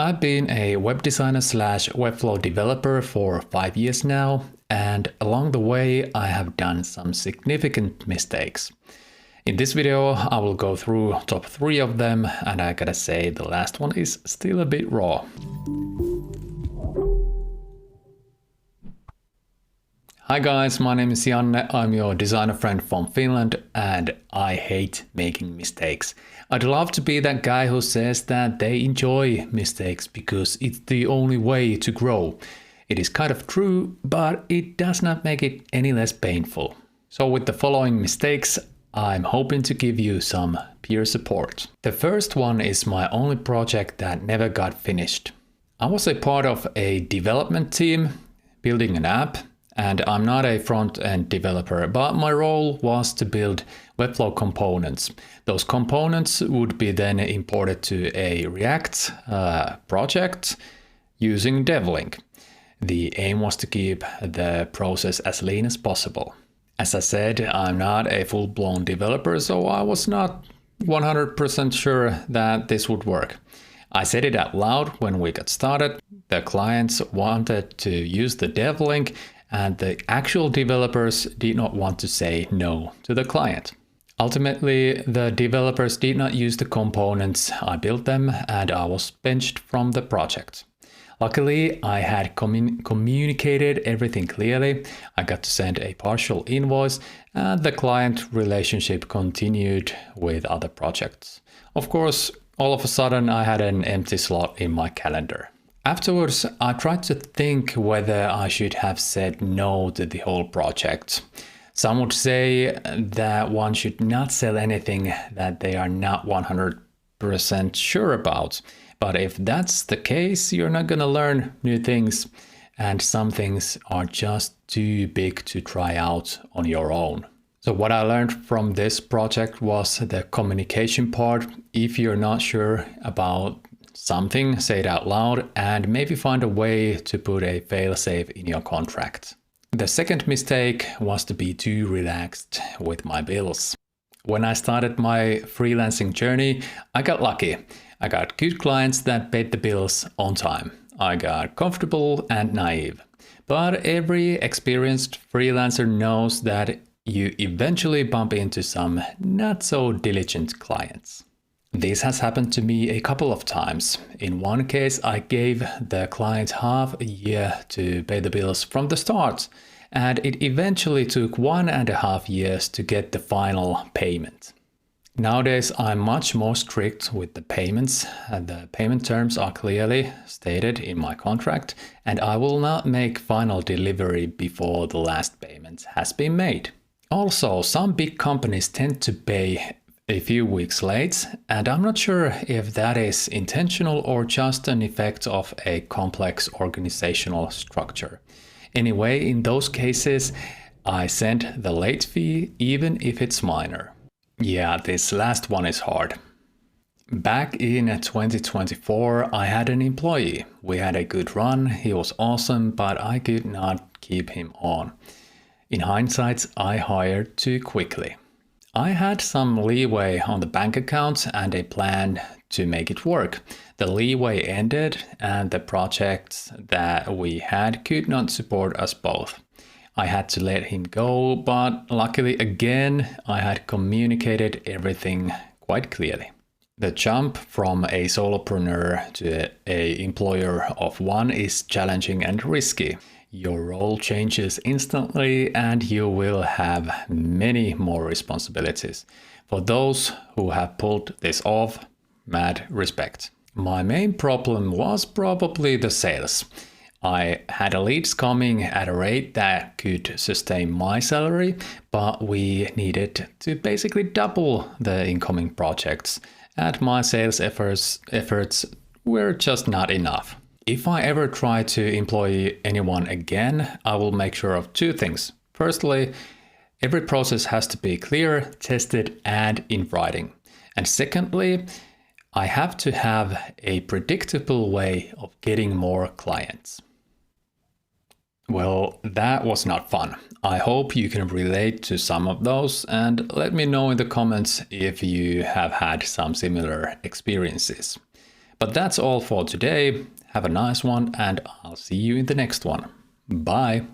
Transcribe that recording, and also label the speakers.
Speaker 1: I've been a web designer slash Webflow developer for 5 years now, and along the way I have done some significant mistakes. In this video I will go through top 3 of them, and I gotta say the last one is still a bit raw. Hi guys, my name is Janne, I'm your designer friend from Finland, and I hate making mistakes. I'd love to be that guy who says that they enjoy mistakes because it's the only way to grow. It is kind of true, but it does not make it any less painful. So with the following mistakes, I'm hoping to give you some peer support. The first one is my only project that never got finished. I was a part of a development team building an app, and I'm not a front-end developer, but my role was to build Webflow components. Those components would be then imported to a React project using DevLink. The aim was to keep the process as lean as possible. As I said, I'm not a full-blown developer, so I was not 100% sure that this would work. I said it out loud when we got started. The clients wanted to use the DevLink, and the actual developers did not want to say no to the client. Ultimately, the developers did not use the components. I built them and I was benched from the project. Luckily, I had communicated everything clearly. I got to send a partial invoice, and the client relationship continued with other projects. Of course, all of a sudden I had an empty slot in my calendar. Afterwards, I tried to think whether I should have said no to the whole project. Some would say that one should not sell anything that they are not 100% sure about. But if that's the case, you're not gonna learn new things, and some things are just too big to try out on your own. So what I learned from this project was the communication part. If you're not sure about something, say it out loud, and maybe find a way to put a failsafe in your contract. The second mistake was to be too relaxed with my bills. When I started my freelancing journey, I got lucky. I got good clients that paid the bills on time. I got comfortable and naive. But every experienced freelancer knows that you eventually bump into some not so diligent clients. This has happened to me a couple of times. In one case, I gave the client half a year to pay the bills from the start, and it eventually took 1.5 years to get the final payment. Nowadays, I'm much more strict with the payments, and the payment terms are clearly stated in my contract, and I will not make final delivery before the last payment has been made. Also, some big companies tend to pay a few weeks late, and I'm not sure if that is intentional or just an effect of a complex organizational structure. Anyway, in those cases, I send the late fee even if it's minor. Yeah, this last one is hard. Back in 2024, I had an employee. We had a good run, he was awesome, but I could not keep him on. In hindsight, I hired too quickly. I had some leeway on the bank account and a plan to make it work. The leeway ended and the project that we had could not support us both. I had to let him go, but luckily again, I had communicated everything quite clearly. The jump from a solopreneur to an employer of one is challenging and risky. Your role changes instantly and you will have many more responsibilities. For those who have pulled this off, mad respect. My main problem was probably the sales. I had leads coming at a rate that could sustain my salary, but we needed to basically double the incoming projects, and my sales efforts were just not enough. If I ever try to employ anyone again, I will make sure of 2 things. Firstly, every process has to be clear, tested, and in writing. And secondly, I have to have a predictable way of getting more clients. Well, that was not fun. I hope you can relate to some of those, and let me know in the comments if you have had some similar experiences. But that's all for today. Have a nice one, and I'll see you in the next one. Bye.